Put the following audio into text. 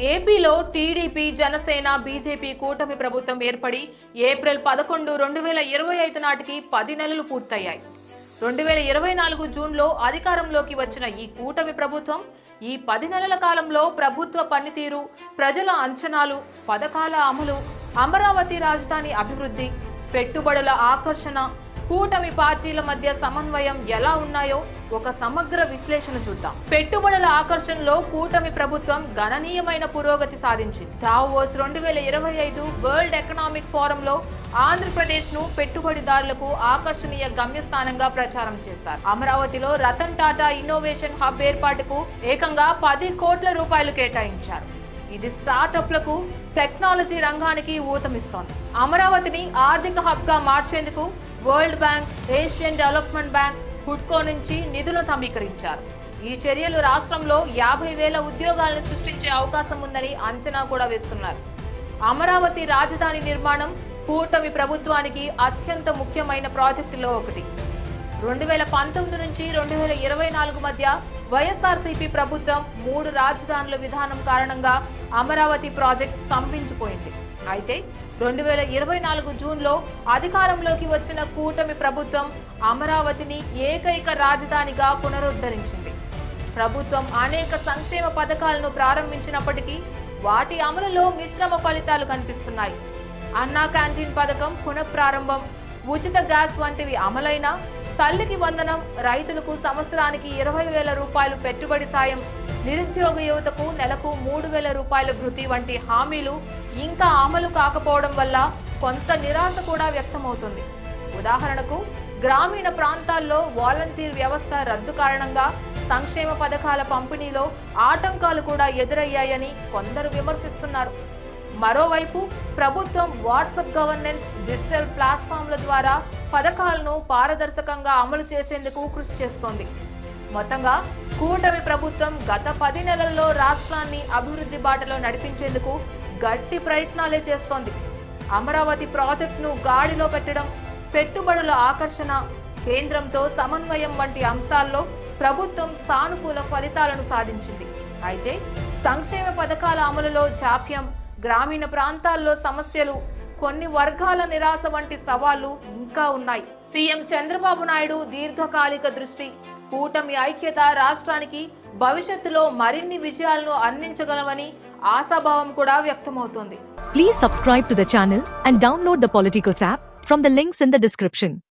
ఏపీలో TDP, Janasena, BJP కూటమి ప్రభుత్వం ఏర్పడి ఏప్రిల్ 11, 2025 నాటికి 10 నెలలు పూర్తయ్యాయి. 2024 జూన్లో అధికారంలోకి వచ్చిన ఈ కూటమి ప్రభుత్వం ఈ 10 నెలల కాలంలో ప్రభుత్వ పనితీరు, ప్రజల అంచనాలు, పథకాల అమలు, అమరావతి రాజధాని అభివృద్ధి, పెట్టుబడుల ఆకర్షణ, కూటమి పార్టీల మధ్య సమన్వయం ఎలా ఉన్నాయో ఒక సమగ్ర విశ్లేషణ చూద్దాం. పెట్టుబడుల ఆకర్షణలో కూటమి ప్రభుత్వం గణనీయమైన పురోగతి సాధించింది. దావోస్ 2025 వరల్డ్ ఎకనామిక్ ఫోరంలో ఆంధ్రప్రదేశ్ ను పెట్టుబడిదారులకు ఆకర్షణీయ గమ్యస్థానంగా ప్రచారం చేస్తారు. అమరావతిలో రతన్ టాటా ఇన్నోవేషన్ హబ్ ఏర్పాటుకు ఏకంగా 10 కోట్ల రూపాయలు కేటాయించారు. ఇది స్టార్టప్లకు, టెక్నాలజీ రంగానికి ఊతమిస్తోంది. అమరావతిని ఆర్థిక హబ్ గా మార్చేందుకు world bank, Asian development bank, హుడ్కో నుంచి నిధులు సమీకరించారు. ఈ చర్యలు రాష్ట్రంలో 50,000 ఉద్యోగాలను సృష్టించే అవకాశం ఉందని అంచనా కూడా వేస్తున్నారు. అమరావతి రాజధాని నిర్మాణం కూటమి ప్రభుత్వానికి అత్యంత ముఖ్యమైన ప్రాజెక్టులో ఒకటి. 2019 నుంచి 2024 మధ్య వైఎస్ఆర్సీపీ ప్రభుత్వం 3 రాజధానుల విధానం కారణంగా అమరావతి ప్రాజెక్ట్ స్తంభించిపోయింది. అయితే 2024 జూన్లో అధికారంలోకి వచ్చిన కూటమి ప్రభుత్వం అమరావతిని ఏకైక రాజధానిగా పునరుద్ధరించింది. ప్రభుత్వం అనేక సంక్షేమ పథకాలను ప్రారంభించినప్పటికీ వాటి అమలులో మిశ్రమ ఫలితాలు కనిపిస్తున్నాయి. అన్నా క్యాంటీన్ పథకం పునఃప్రారంభం, ఉచిత గ్యాస్ వంటివి అమలైన, తల్లికి వందనం, రైతులకు సంవత్సరానికి 20,000 రూపాయలు పెట్టుబడి సాయం, నిరుద్యోగ యువతకు నెలకు 3,000 రూపాయల భృతి వంటి హామీలు ఇంకా అమలు కాకపోవడం వల్ల కొంత నిరాశ కూడా వ్యక్తమవుతుంది. ఉదాహరణకు, గ్రామీణ ప్రాంతాల్లో వాలంటీర్ వ్యవస్థ రద్దు కారణంగా సంక్షేమ పథకాల పంపిణీలో ఆటంకాలు కూడా ఎదురయ్యాయని కొందరు విమర్శిస్తున్నారు. మరోవైపు ప్రభుత్వం వాట్సాప్ గవర్నెన్స్, డిజిటల్ ప్లాట్ఫామ్ల ద్వారా పథకాలను పారదర్శకంగా అమలు చేసేందుకు కృషి చేస్తోంది. మొత్తంగా కూటమి ప్రభుత్వం గత 10 నెలల్లో రాష్ట్రాన్ని అభివృద్ధి బాటలో నడిపించేందుకు గట్టి ప్రయత్నాలే చేస్తోంది. అమరావతి ప్రాజెక్టును గాడిలో పెట్టడం, పెట్టుబడుల ఆకర్షణ, కేంద్రంతో సమన్వయం వంటి అంశాల్లో ప్రభుత్వం సానుకూల ఫలితాలను సాధించింది. అయితే సంక్షేమ పథకాల అమలులో జాప్యం, గ్రామీణ ప్రాంతాల్లో సమస్యలు, కొన్ని వర్గాల నిరాశ వంటి సవాళ్లు ఇంకా ఉన్నాయి. సీఎం చంద్రబాబు నాయుడు దీర్ఘకాలిక దృష్టి, కూటమి ఐక్యత రాష్ట్రానికి భవిష్యత్తులో మరిన్ని విజయాలను అందించగలవని ఆశాభావం కూడా వ్యక్తమవుతోంది. Please subscribe to the channel and download the Politicos app from the links in the description.